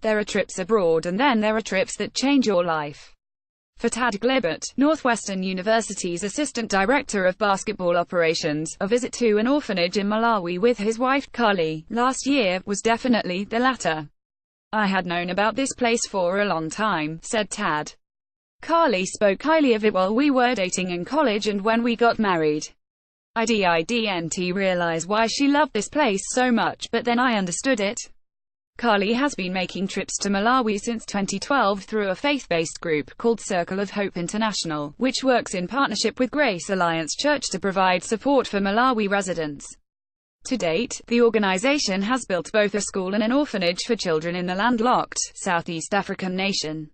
There are trips abroad and then there are trips that change your life. For Tad Glibert, Northwestern University's Assistant Director of Basketball Operations, a visit to an orphanage in Malawi with his wife, Carly, last year, was definitely the latter. "I had known about this place for a long time," said Tad. "Carly spoke highly of it while we were dating in college and when we got married. I didn't realize why she loved this place so much, but then I understood it." Carly has been making trips to Malawi since 2012 through a faith-based group called Circle of Hope International, which works in partnership with Grace Alliance Church to provide support for Malawi residents. To date, the organization has built both a school and an orphanage for children in the landlocked, Southeast African nation.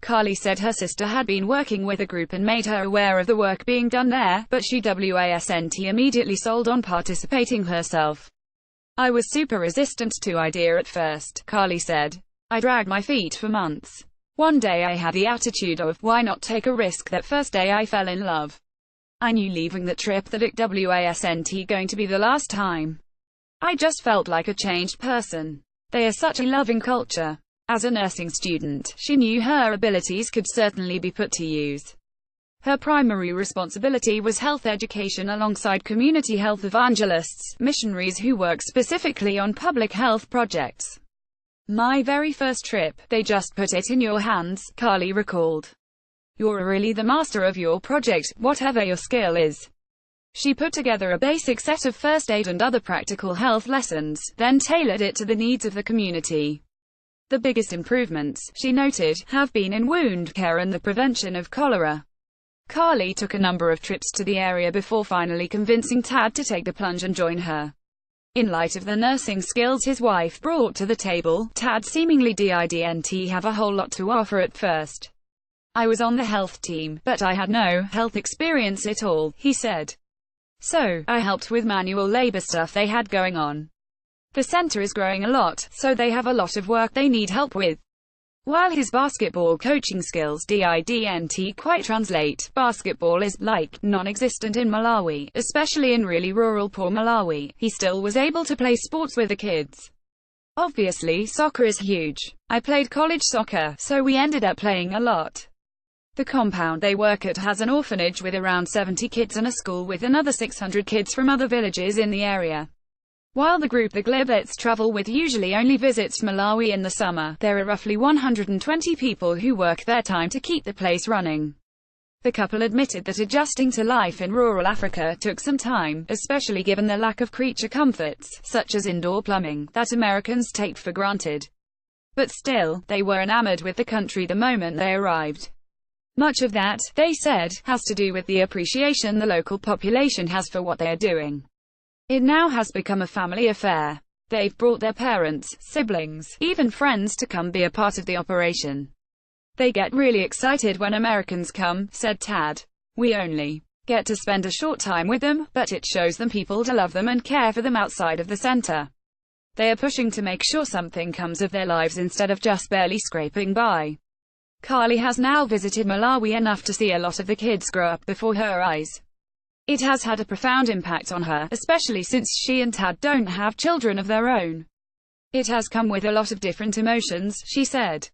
Carly said her sister had been working with a group and made her aware of the work being done there, but she wasn't immediately sold on participating herself. "I was super resistant to idea at first," Carly said. "I dragged my feet for months. One day I had the attitude of, why not take a risk? That first day I fell in love. I knew leaving the trip that it wasn't going to be the last time. I just felt like a changed person. They are such a loving culture." As a nursing student, she knew her abilities could certainly be put to use. Her primary responsibility was health education alongside community health evangelists, missionaries who work specifically on public health projects. "My very first trip, they just put it in your hands," Carly recalled. "You're really the master of your project, whatever your skill is." She put together a basic set of first aid and other practical health lessons, then tailored it to the needs of the community. The biggest improvements, she noted, have been in wound care and the prevention of cholera. Carly took a number of trips to the area before finally convincing Tad to take the plunge and join her. In light of the nursing skills his wife brought to the table, Tad seemingly didn't have a whole lot to offer at first. "I was on the health team, but I had no health experience at all," he said. "So, I helped with manual labor stuff they had going on. The center is growing a lot, so they have a lot of work they need help with." While his basketball coaching skills didn't quite translate, basketball is, like, non-existent in Malawi, especially in really rural poor Malawi, he still was able to play sports with the kids. "Obviously, soccer is huge. I played college soccer, so we ended up playing a lot." The compound they work at has an orphanage with around 70 kids and a school with another 600 kids from other villages in the area. While the group the Gliberts travel with usually only visits Malawi in the summer, there are roughly 120 people who work their time to keep the place running. The couple admitted that adjusting to life in rural Africa took some time, especially given the lack of creature comforts, such as indoor plumbing, that Americans take for granted. But still, they were enamored with the country the moment they arrived. Much of that, they said, has to do with the appreciation the local population has for what they are doing. It now has become a family affair. They've brought their parents, siblings, even friends to come be a part of the operation. "They get really excited when Americans come," said Tad. "We only get to spend a short time with them, but it shows them people to love them and care for them outside of the center. They are pushing to make sure something comes of their lives instead of just barely scraping by." Carly has now visited Malawi enough to see a lot of the kids grow up before her eyes. It has had a profound impact on her, especially since she and Tad don't have children of their own. "It has come with a lot of different emotions," she said.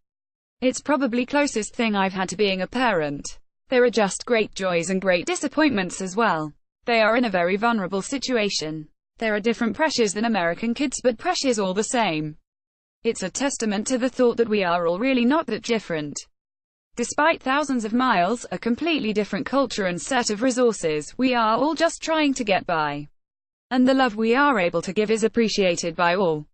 "It's probably closest thing I've had to being a parent. There are just great joys and great disappointments as well. They are in a very vulnerable situation. There are different pressures than American kids, but pressures all the same. It's a testament to the thought that we are all really not that different. Despite thousands of miles, a completely different culture and set of resources, we are all just trying to get by. And the love we are able to give is appreciated by all."